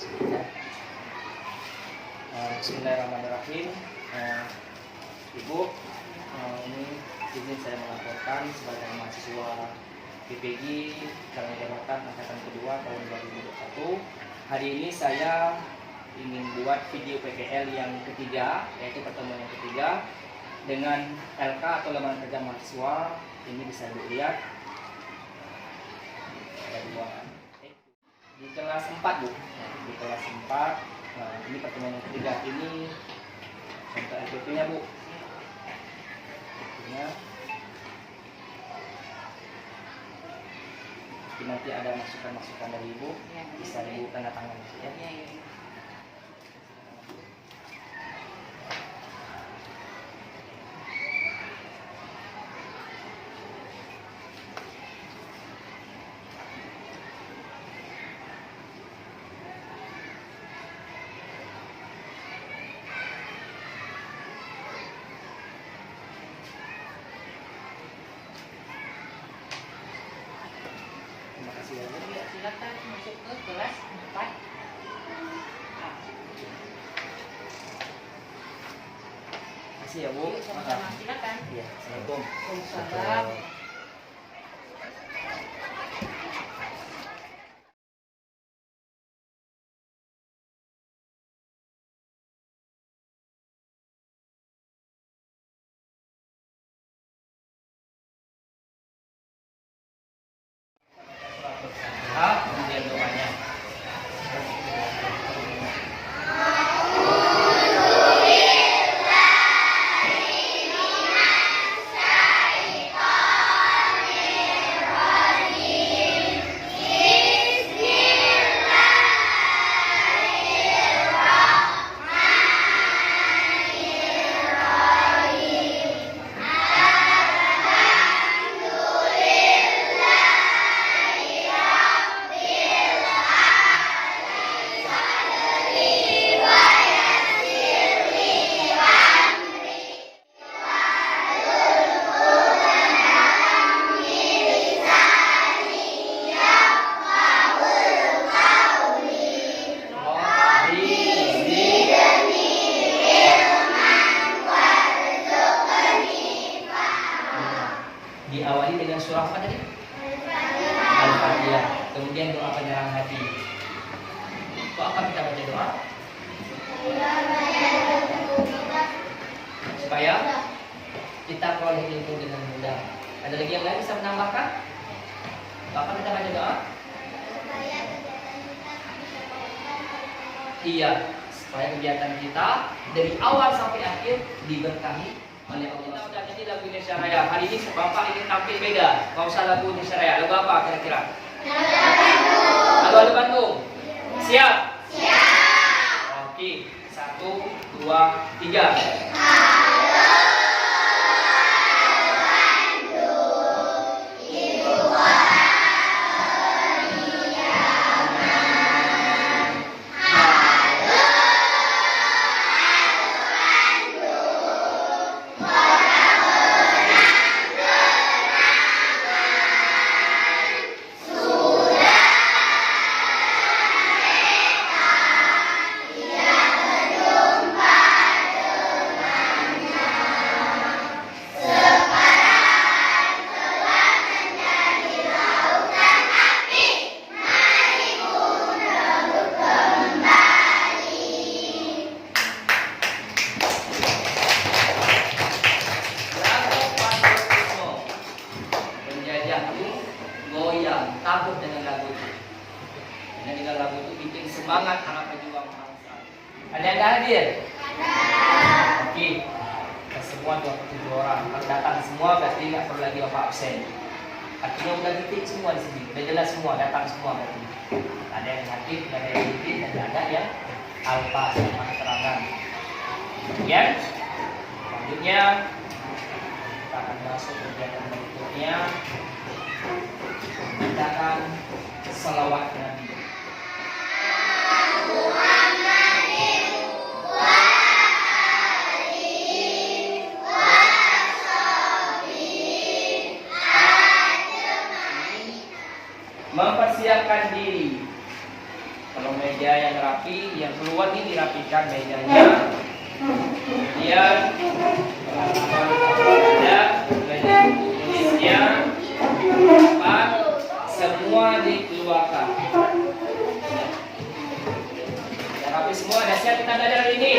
Bismillahirrahmanirrahim. Ibu, ini izin saya melaporkan sebagai mahasiswa PPG Calon Jabatan Angkatan Kedua tahun 2021. Hari ini saya ingin buat video PKL yang ketiga, yaitu pertemuan yang ketiga dengan LK atau Lembaga Kerja Mahasiswa. Ini bisa dilihat ada dua di kelas 4, Bu. Di kelas 4. Ini pertemuan yang ketiga. Ini contoh LPP-nya, Bu. LPP-nya. Nanti ada masukan-masukan dari Ibu, bisa Ibu tanda tangan ya. Silakan masuk ke kelas 4. Kasih ya, Bu. Sama-sama, silakan. Iya, Assalamualaikum. Waalaikumsalam. Kemudian doanya. Diawali dengan surah apa tadi? Al-Fatihah. Kemudian doa penyerahan hati. Kok apa kita baca doa? Supaya kita peroleh ilmu dengan mudah. Ada lagi yang lain bisa menambahkan? Apa kita baca doa? Iya, supaya kegiatan kita dari awal sampai akhir diberkahi oleh Allah. Kita udah jadi lagu Indonesia Raya. Hari ini Bapak ingin tampil beda. Mau usah lagu Indonesia Raya. Lagu apa kira-kira? Lagu Bandung. Siap? Siap. Oke, 1, 2, 3. Goyang, takut dengan lagu itu. Dan dengan lagu itu bikin semangat anak pejuang bangsa. Ada yang hadir? Ada. Oke. Kita semua 27 orang. Kalau datang semua berarti nggak perlu lagi Bapak absen. Artinya udah titik semua di sini. Udah jelas semua, datang semua berarti. Ada yang aktif, ada yang titik, dan ada yang alfa sama keterangan. Kemudian selanjutnya kita akan masuk kegiatan berikutnya. Bacakan salawat Nabi. Mempersiapkan diri Kalau meja yang rapi, yang keluar ini dirapikan mejanya. Kemudian ada tulisnya tempat semua dikeluarkan. Sudah rapi semua, dah siap kita belajar hari ini?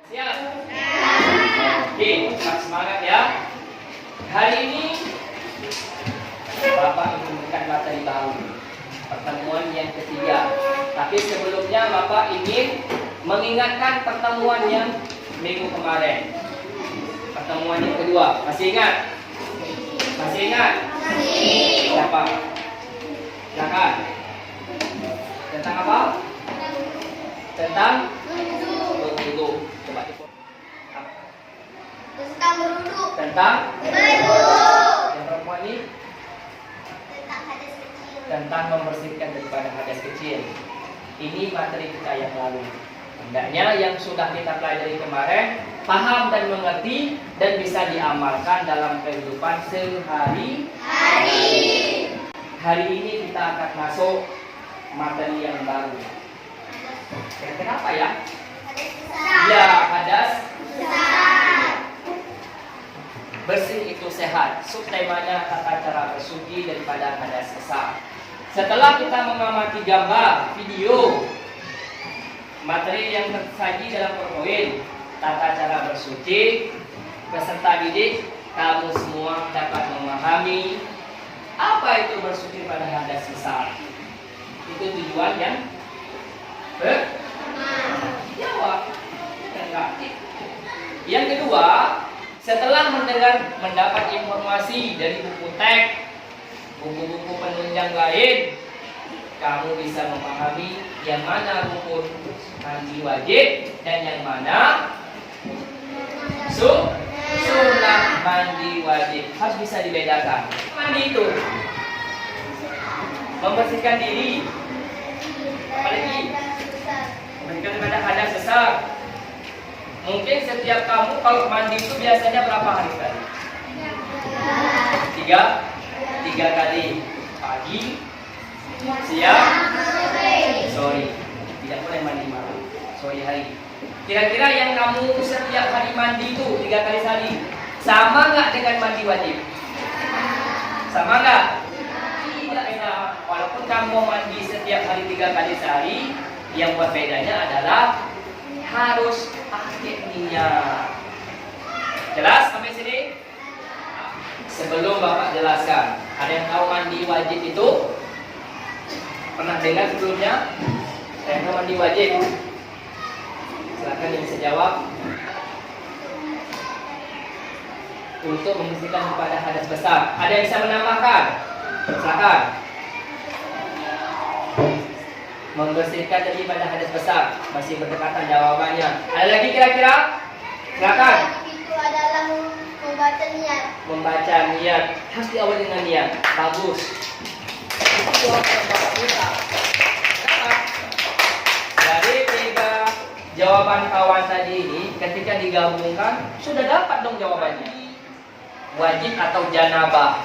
Siap? Oke, tetap semangat ya. Hari ini Bapak ingin memberikan materi baru, pertemuan yang ketiga. Tapi sebelumnya Bapak ingin mengingatkan pertemuan yang minggu kemarin. Pertemuan yang kedua, masih ingat? Masih ingat? Siapa? Silakan. Tentang apa? Tentang berwudu. Coba dipotong. Tentang berwudu. Tentang Berwudu. yang perempuan ini Tentang hadas kecil. tentang membersihkan daripada hadas kecil. Ini materi kita yang lalu. Hendaknya yang sudah kita pelajari kemarin paham dan mengerti dan bisa diamalkan dalam kehidupan sehari-hari. Hari ini kita akan masuk materi yang baru. Kira-kira apa ya? Hadas besar. Ya, hadas Besar. bersih itu sehat. Subtemanya tata cara bersuci daripada hadas besar. Setelah kita mengamati gambar, video, materi yang tersaji dalam PowerPoint, tata cara bersuci, peserta didik, kamu semua dapat memahami apa itu bersuci pada hadas besar. Itu tujuan yang jawab. Yang kedua, setelah mendapat informasi dari buku teks, buku-buku penunjang lain, kamu bisa memahami yang mana rukun mandi wajib dan yang mana sunnah mandi wajib. Harus bisa dibedakan. Mandi itu membersihkan diri, apalagi membersihkan daripada hadas besar. Mungkin setiap kamu kalau mandi itu biasanya berapa hari sekali? Tiga kali. Pagi, siang, sore. Tidak boleh mandi malam. Sore hari. Kira-kira yang kamu setiap hari mandi itu 3 kali sehari, sama nggak dengan mandi wajib? Sama nggak? Tidak enak. Walaupun kamu mandi setiap hari 3 kali sehari, yang buat bedanya adalah harus pakai niat. Jelas sampai sini? Sebelum Bapak jelaskan, ada yang tahu mandi wajib itu? Pernah dengar sebelumnya? Ada yang tahu mandi wajib? Silakan yang bisa jawab. Untuk membersihkan daripada hadas besar. Ada yang bisa menambahkan? Silakan. Membersihkan daripada hadas besar. Masih berdekatan jawabannya. Ada lagi kira-kira? Silakan. Itu adalah membaca niat. Membaca niat. Harus diawali dengan niat. Bagus. Itu jawaban yang Bapak minta. Kenapa? Dari 3 jawaban kawan tadi ini, ketika digabungkan, sudah dapat dong jawabannya. Wajib atau janabah.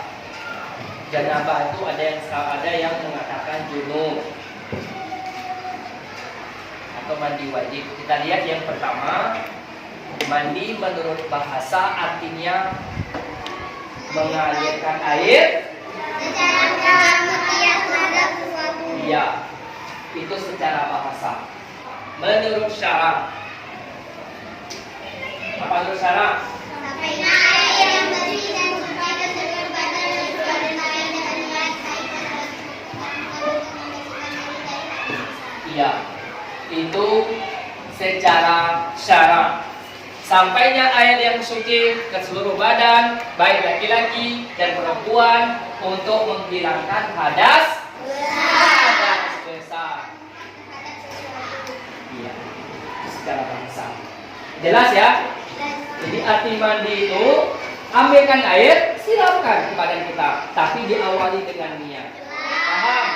Janabah itu ada yang mengatakan junub atau mandi wajib. Kita lihat yang pertama, mandi menurut bahasa artinya mengalirkan air. Secara melihat terhadap sesuatu. Iya, itu secara bahasa. Menurut syara, apa menurut syara? Sampainya air yang bersih dan supaya seluruh badan keluar dari air dengan niat kaitan Iya, itu secara syara. Sampainya air yang suci ke seluruh badan, baik laki-laki dan perempuan, untuk menghilangkan hadas besar. Iya, secara bahasa. Jelas ya? Jadi arti mandi itu ambilkan air, siramkan ke badan kita, tapi diawali dengan niat. Paham?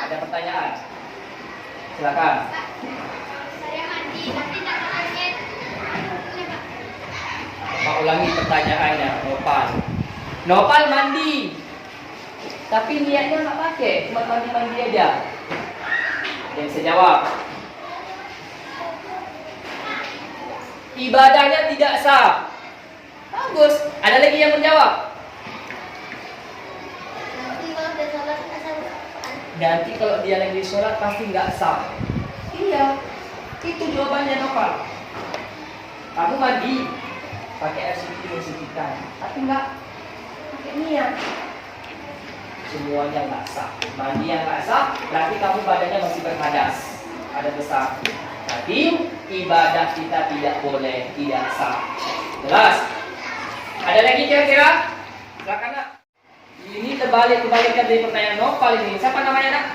Ada pertanyaan? Silakan. Saya mandi tapi tidak pakai. Pak ulangi pertanyaannya, Nopal. Nopal mandi, tapi niatnya nggak pakai, cuma mandi-mandi aja. Ada yang bisa jawab? Ibadahnya tidak sah. Bagus. Ada lagi yang menjawab? Nanti kalau dia lagi sholat pasti nggak sah. Iya, itu jawabannya Nopal. Kamu mandi pakai air suci mensucikan, tapi nggak pakai niat. Semuanya nggak sah. Mandi yang nggak sah, berarti kamu badannya masih berhadas, ada besar. Tapi ibadah kita tidak boleh, tidak sah. Jelas? Ada lagi kira-kira? Silakan nak. Ini kebalikan dari pertanyaan Nopal ini. Siapa namanya nak?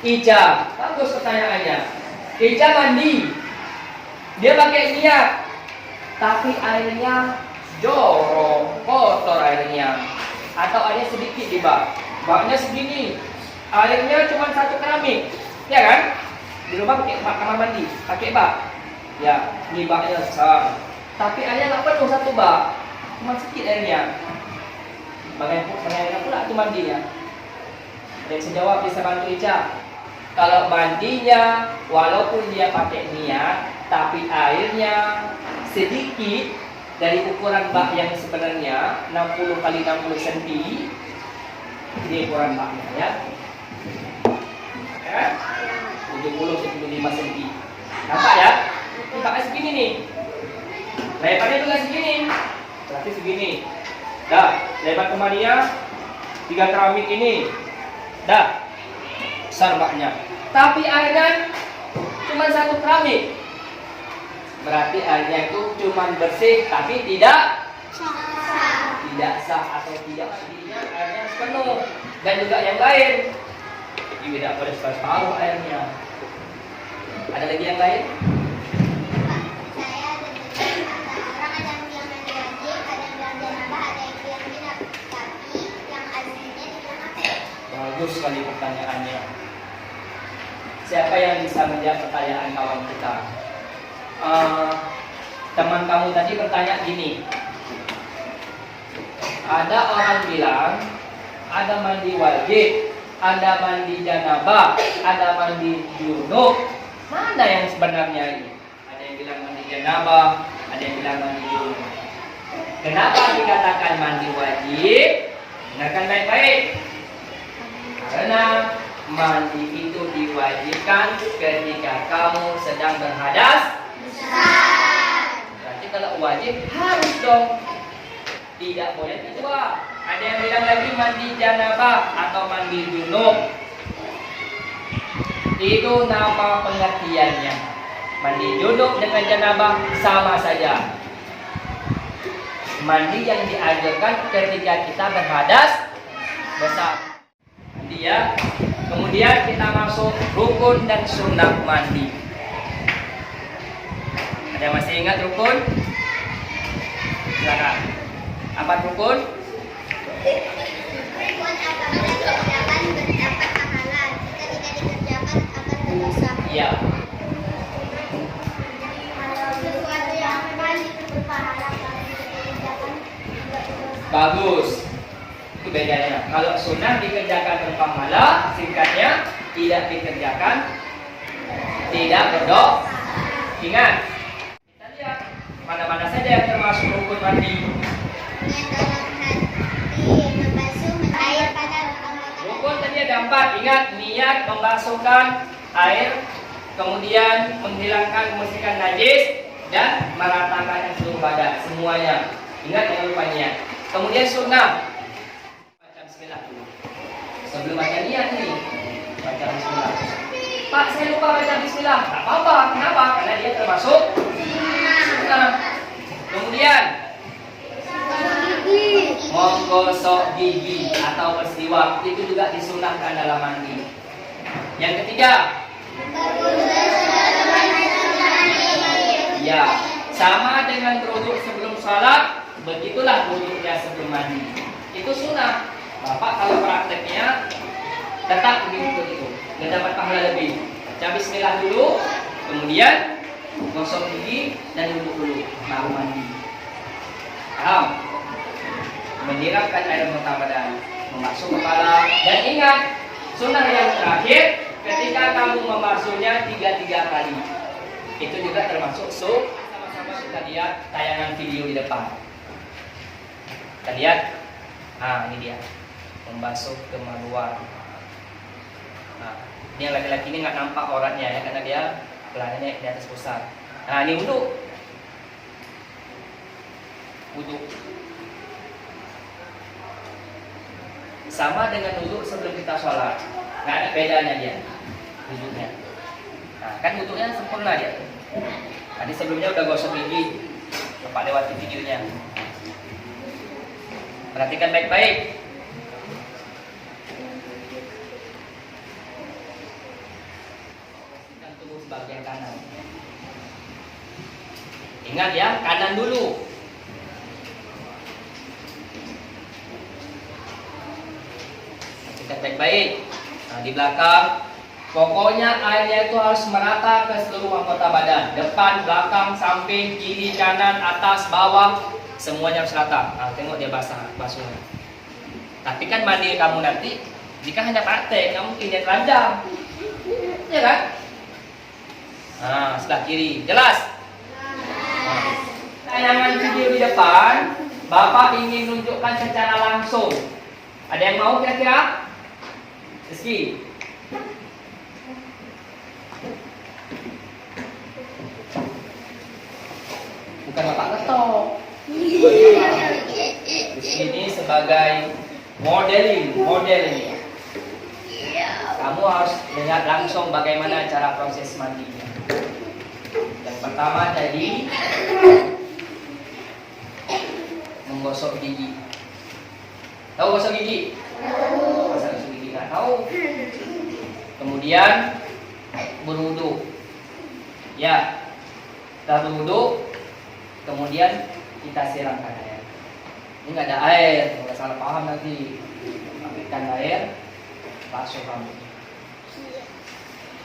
Ica. Bagus pertanyaannya. Ica mandi. Dia pakai niat, tapi airnya jorok, kotor airnya. Atau airnya sedikit di bak. Baknya segini. Airnya cuma 1 keramik. Ya kan? Di rumah pakai bak kamar mandi, pakai bak. Ya, ini baknya besar. Tapi airnya nggak penuh 1 bak. Cuma sedikit airnya. Bagaimana pula itu mandinya? Ada yang jawab, bisa bantu Ica. Kalau mandinya, walaupun dia pakai niat, tapi airnya sedikit dari ukuran bak yang sebenarnya 60 kali 60 cm. Ini ukuran baknya ya. 70 cm 75 cm. Nampak ya? Ini baknya segini nih. Lebarnya juga segini. Berarti segini. Dah, lebar kemarinya 3 keramik ini. Dah, besar baknya. Tapi airnya cuma 1 keramik. Berarti airnya itu cuma bersih, tapi tidak sah atau tidak artinya airnya penuh. Dan juga yang lain, ini tidak boleh separuh airnya. Ada lagi yang lain? Bagus sekali pertanyaannya. Siapa yang bisa menjawab pertanyaan kawan kita? Teman kamu tadi bertanya gini. Ada orang bilang ada mandi wajib, ada mandi janabah, ada mandi junub. Mana yang sebenarnya ini? Ada yang bilang mandi janabah, ada yang bilang mandi junub. Kenapa dikatakan mandi wajib? Dengarkan baik-baik. Karena mandi itu diwajibkan ketika kamu sedang berhadas besar. Berarti kalau wajib harus dong. Tidak boleh kedua. Ada yang bilang lagi mandi janabah atau mandi junub. Itu nama pengertiannya. Mandi junub dengan janabah sama saja. Mandi yang diajarkan ketika kita berhadas besar. Ya. Kemudian kita masuk rukun dan sunnah mandi. Ada yang masih ingat rukun? Silakan. Apa rukun? Rukun apabila dikerjakan berdapat pahala, jika tidak dikerjakan akan berdosa. Iya. Sesuatu yang paling berpahala kalau tidak dikerjakan tidak berdosa. Bagus. Itu bedanya. Kalau sunnah dikerjakan berpahala, singkatnya tidak dikerjakan tidak berdosa. Ingat. Kita lihat mana-mana saja yang termasuk rukun mandi. Yang dalam hati membasuh air pada anggota. Rukun tadi ada 4. Ingat, niat membasuhkan air, kemudian menghilangkan membersihkan najis dan meratakan seluruh badan semuanya. Ingat, jangan lupa niat. Kemudian sunnah. Baca bismillah dulu. Sebelum baca niat nih, baca bismillah. Pak, saya lupa baca bismillah. Tak apa-apa. Kenapa? Karena dia termasuk sunnah. Kemudian menggosok gigi atau bersiwak itu juga disunahkan dalam mandi. Yang ketiga, ya, sama dengan berwudu sebelum sholat, begitulah wudunya sebelum mandi. Itu sunnah. Bapak kalau prakteknya tetap begitu itu, dan dapat pahala lebih. Baca bismillah dulu, kemudian gosok gigi dan wudu dulu, baru mandi. Paham? Menyiramkan air mata badan. membasuh kepala. Dan ingat, sunnah yang terakhir ketika kamu membasuhnya 3 kali. Itu juga termasuk sama-sama kita lihat tayangan video di depan. Kita lihat. Ini dia. Membasuh kemaluan. Nah, ini yang laki-laki ini nggak nampak auratnya ya, karena dia celananya di atas pusat. Nah, ini wudhu. Sama dengan wudhu sebelum kita sholat, nggak ada bedanya dia wudhunya. Nah, kan wudhunya sempurna dia. Tadi sebelumnya udah gosok gigi, Bapak lewati videonya. Perhatikan baik-baik. Dan tubuh bagian kanan. Ingat ya, kanan dulu. Perhatikan baik-baik. Nah, di belakang, pokoknya airnya itu harus merata ke seluruh anggota badan. Depan, belakang, samping, kiri, kanan, atas, bawah, semuanya harus rata. Nah, tengok dia basuhnya. Tapi kan mandi kamu nanti, jika hanya praktek, kamu mungkin dia telanjang, ya kan? Nah, sebelah kiri, jelas? Nah, tayangan video di depan, Bapak ingin menunjukkan secara langsung. Ada yang mau kira-kira? Rizky. Bukan Bapak ketok. Di sini sebagai model ini. Kamu harus lihat langsung bagaimana cara proses mandinya. Yang pertama tadi menggosok gigi. Tahu gosok gigi? Masa gosok gigi nggak tahu? Kemudian berwudu. Ya, setelah berwudu, kemudian kita siramkan air. Ini nggak ada air, nggak salah paham nanti. Ambilkan air, basuh rambut,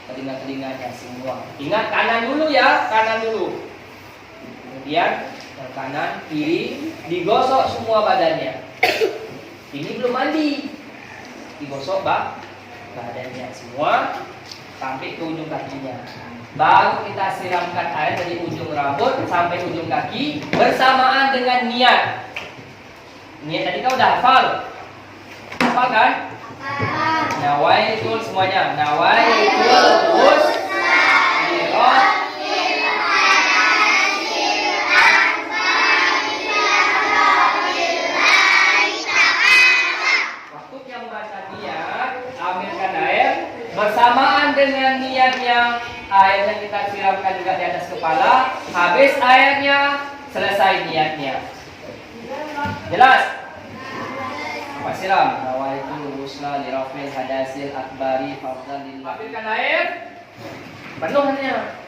telinga-telinganya semua. Ingat kanan dulu ya, kanan dulu. Kemudian yang kanan, kiri, digosok semua badannya. Ini belum mandi, digosok badannya semua sampai ke ujung kakinya. Baru kita siramkan air dari ujung rambut sampai ujung kaki bersamaan dengan niat. Niat tadi kau udah hafal? Hafal kan? Nawaitul semuanya. Nawaitul husnul. Waktu yang baca niat, ambilkan air bersamaan dengan niatnya. Airnya kita siramkan juga di atas kepala. Habis airnya, selesai niatnya. Jelas? Apa siram? Nawaitul husna lirafil hadasil akbari fardhan lillah. Ambilkan air penuh hanya.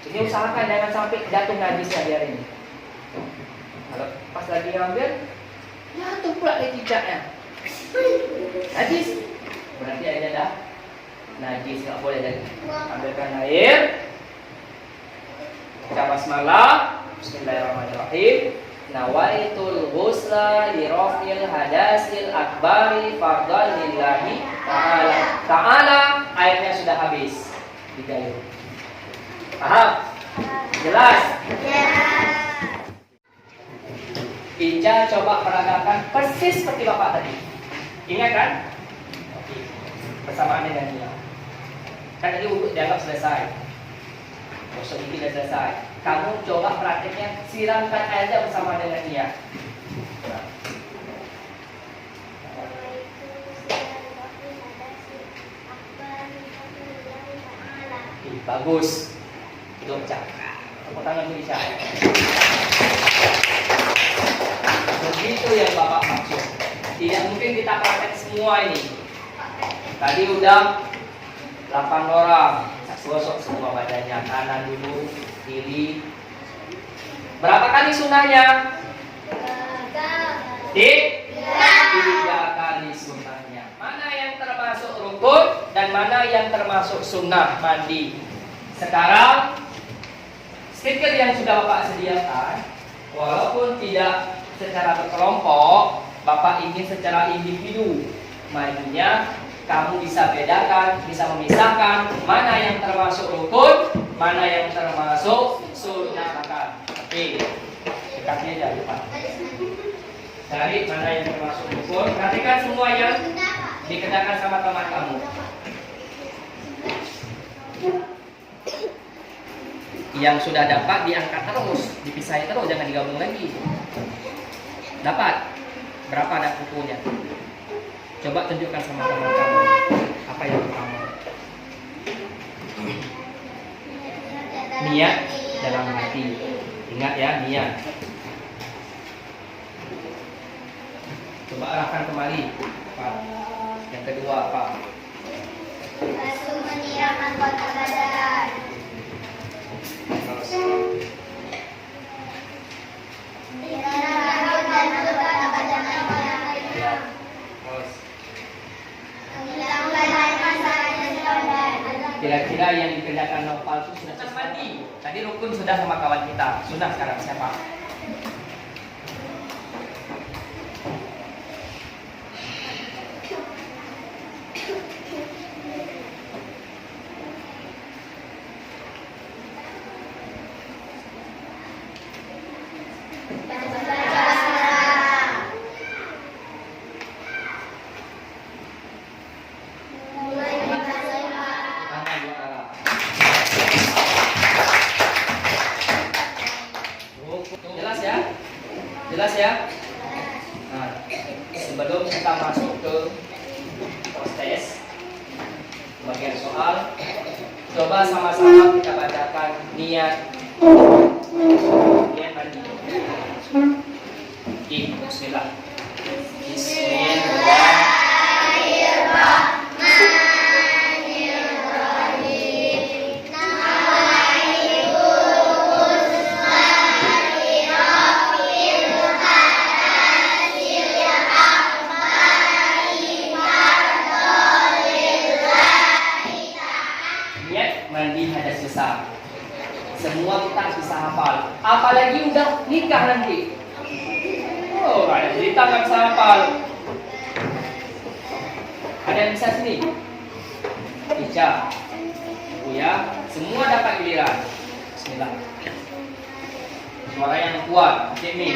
Jadi usahakan jangan sampai jatuh najisnya di air ini. Kalau pas lagi ambil, jatuh pula di cincaknya. Najis. Berarti airnya dah najis, nggak boleh jadi. Ambilkan air, baca basmalah, bismillahirrahmanirrahim. Nawaitul ghusla li rafil hadasil akbari fardhan lillahi ta'ala. Ta'ala airnya sudah habis digayung. Paham? Jelas? Ica coba peragakan persis seperti Bapak tadi. Ingat kan? Oke. Bersamaan dengan dia. Kan tadi wudhu dianggap selesai. Gosok gigi sudah selesai. Kamu coba prakteknya, siramkan airnya bersama dengan dia. Bagus. Itu Cak. Tepuk tangan dulu Cak. Begitu yang Bapak maksud. Tidak mungkin kita praktek semua ini. Tadi udah 8 orang. Gosok semua badannya, kanan dulu, kiri. Berapa kali sunnahnya? 3 kali sunnahnya. Mana yang termasuk rukun dan mana yang termasuk sunnah mandi? Sekarang stiker yang sudah Bapak sediakan, walaupun tidak secara berkelompok, Bapak ingin secara individu. Makanya kamu bisa bedakan, bisa memisahkan mana yang termasuk rukun, mana yang termasuk sunnah makan. Oke, dekatnya aja depan. Cari mana yang termasuk rukun. Perhatikan semua yang dikerjakan sama teman kamu. Yang sudah dapat diangkat terus, dipisahin terus, jangan digabung lagi. Dapat? Berapa ada bukunya? Coba tunjukkan sama teman kamu. Apa yang kamu? Niat dalam hati. Ingat ya, niat. Coba arahkan kembali. Pak. Yang kedua apa? Basuh menyiram anggota badan. Terus. Menyiram rambut dan anggota badan lainnya. Terus. Menyiram badan masalah dan badan. Kira-kira yang dikerjakan Nopal itu sudah mandi. Tadi rukun sudah sama kawan kita. Sudah sekarang siapa? Tangan dua arah. Jelas ya? Jelas ya? Nah, sebelum kita masuk ke proses bagian soal, coba sama-sama kita bacakan niat mandi. Bismillah. Bismillah. Niat mandi hadas besar. Semua kita harus bisa hafal. Apalagi udah nikah nanti. Oh, ada cerita nggak bisa hafal. Ada yang bisa sini? Ica, ya, semua dapat giliran. Bismillah. Suara yang kuat, Cik Mi.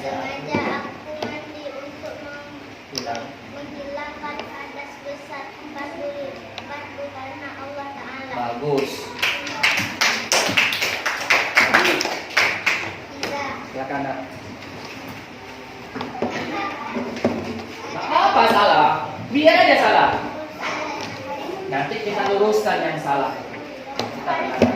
Sengaja aku mandi untuk Bilang. menghilangkan hadas besar empat dulu karena Allah Ta'ala. Bagus. Lagi, Tidak. silakan nak. Nggak apa salah, biar aja salah. Nanti kita luruskan yang salah. Kita dengarkan.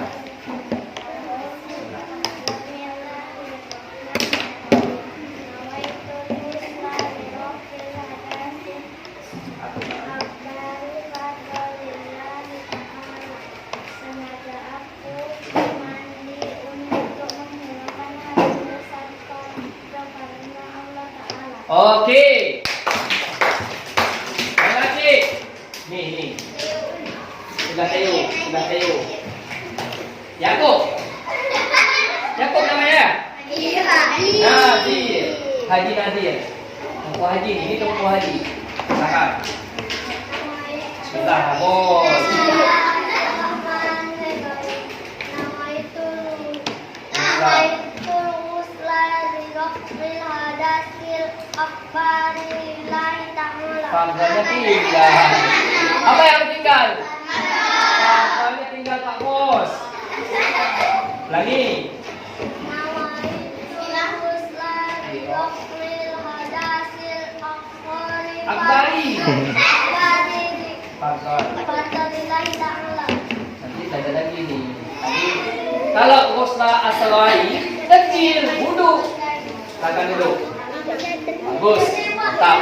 Sengaja aku mandi untuk menghilangkan hadas besar karena Allah Ta'ala. Oke. Terima kasih. Nih. Sudah Teo. Yakub. Yakub namanya? Iya. Nadir. Haji Nadir. Tunggu Haji, ini Tunggu Haji. Silakan. Bismillah, bos. Panggalnya tinggal. Apa yang tinggal? Panggalnya tinggal Pak Bos. Lagi. Akbari. Panggal. Nanti belajar lagi nih. Tadi kalau ghusla asalai kecil, wudhu. Silakan duduk. Bagus. Mantap.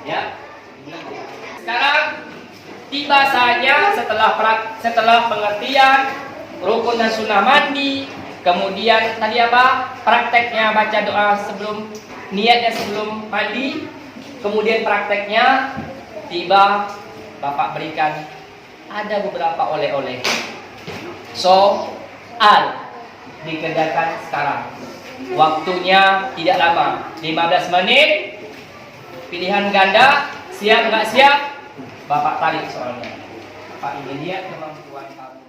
Ya. Sekarang tiba saja setelah pengertian rukun dan sunnah mandi, kemudian tadi apa? Prakteknya baca doa sebelum niatnya sebelum mandi, kemudian prakteknya tiba Bapak berikan ada beberapa oleh-oleh. Soal dikerjakan sekarang. Waktunya tidak lama, 15 menit. Pilihan ganda, siap nggak siap? Bapak tarik soalnya. Bapak ini lihat kemampuan kamu.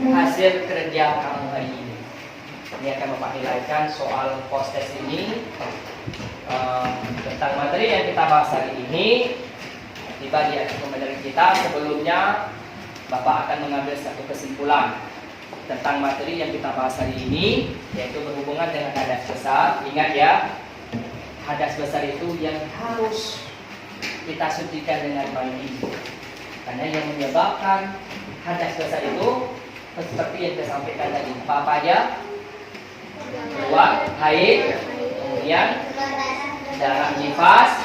Hasil kerja kamu hari ini. Ini akan Bapak nilaikan soal post test ini tentang materi yang kita bahas hari ini. Tiba di akhir pembelajaran kita, sebelumnya Bapak akan mengambil satu kesimpulan tentang materi yang kita bahas hari ini, yaitu berhubungan dengan hadas besar. Ingat ya, hadas besar itu yang harus kita sucikan dengan mandi. Karena yang menyebabkan hadas besar itu seperti yang kita sampaikan tadi, apa aja? Keluar haid, kemudian darah nifas,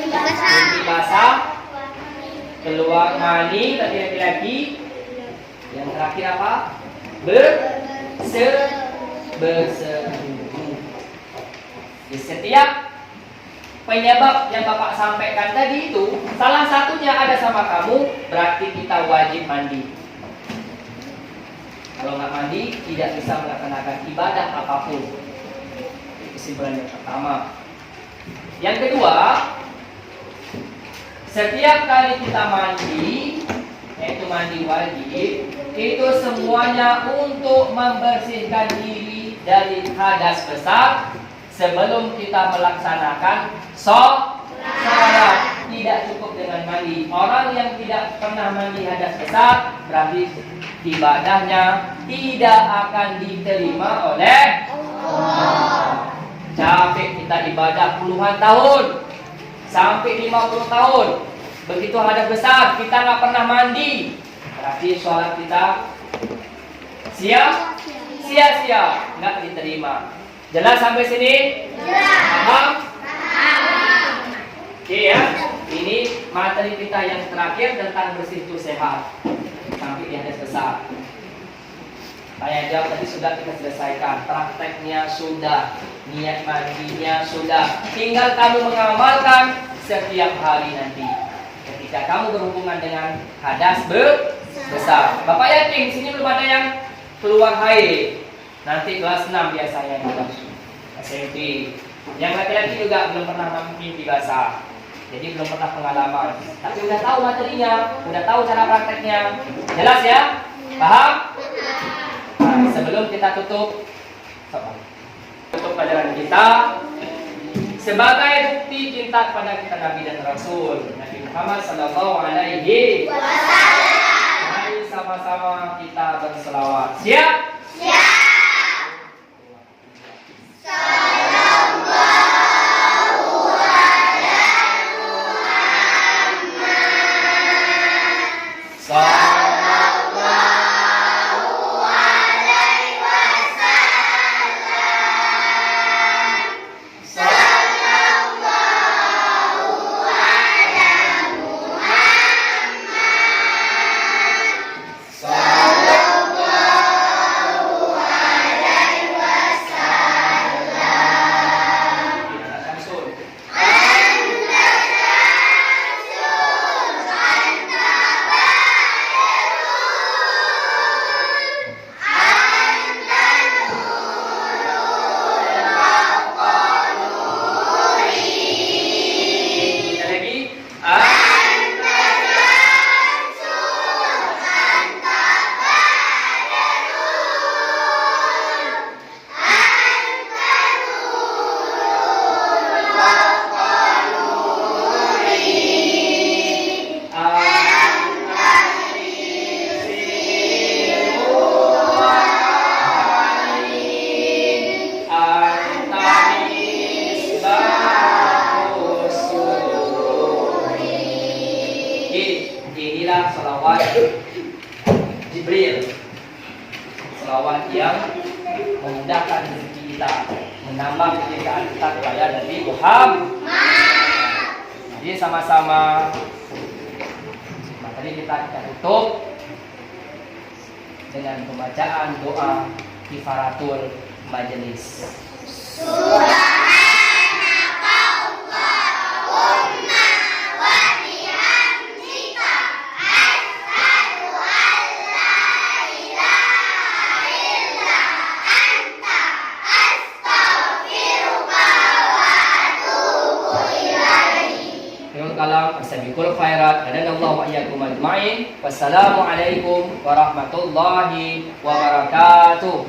mimpi basah, keluar mani bagi laki-laki, yang terakhir apa? Bersetubuh. Di setiap penyebab yang Bapak sampaikan tadi itu, salah satunya ada sama kamu, berarti kita wajib mandi. Kalau nggak mandi, tidak bisa melaksanakan ibadah apapun. Kesimpulan yang pertama. Yang kedua, setiap kali kita mandi, yaitu mandi wajib, itu semuanya untuk membersihkan diri dari hadas besar sebelum kita melaksanakan sholat. Tidak cukup dengan mandi. Orang yang tidak pernah mandi hadas besar, berarti ibadahnya tidak akan diterima oleh Allah. Capek kita ibadah puluhan tahun sampai 50 tahun, begitu hadas besar kita nggak pernah mandi, berarti sholat kita sia-sia, nggak diterima. Jelas sampai sini? Paham? Oke ya, ini materi kita yang terakhir tentang bersih itu sehat sampai di hadas besar. Tanya jawab tadi sudah kita selesaikan, prakteknya sudah, niat mandinya sudah. Tinggal kamu mengamalkan setiap hari nanti. Ketika kamu berhubungan dengan hadas besar. Bapak yakin sini belum ada yang keluar haid. Nanti kelas 6 biasanya juga SMP. Yang laki-laki juga belum pernah mimpi basah. Jadi belum pernah pengalaman. Tapi udah tahu materinya, udah tahu cara prakteknya. Jelas ya? Paham? Nah, sebelum kita tutup pelajaran kita, sebagai bukti cinta kepada kita Nabi dan Rasul Nabi Muhammad Sallallahu Alaihi Wasallam, mari sama-sama kita berselawat. Siap? Siap. inilah selawat Jibril. Selawat yang memudahkan rezeki kita, menambah kecintaan kita kepada Nabi Muhammad. Jadi sama-sama. Nah, tadi kita tutup dengan pembacaan doa kifaratul majelis. Kalam astabiqul khairat hadanallahu wa iyyakum ajmain. Wassalamualaikum warahmatullahi wabarakatuh.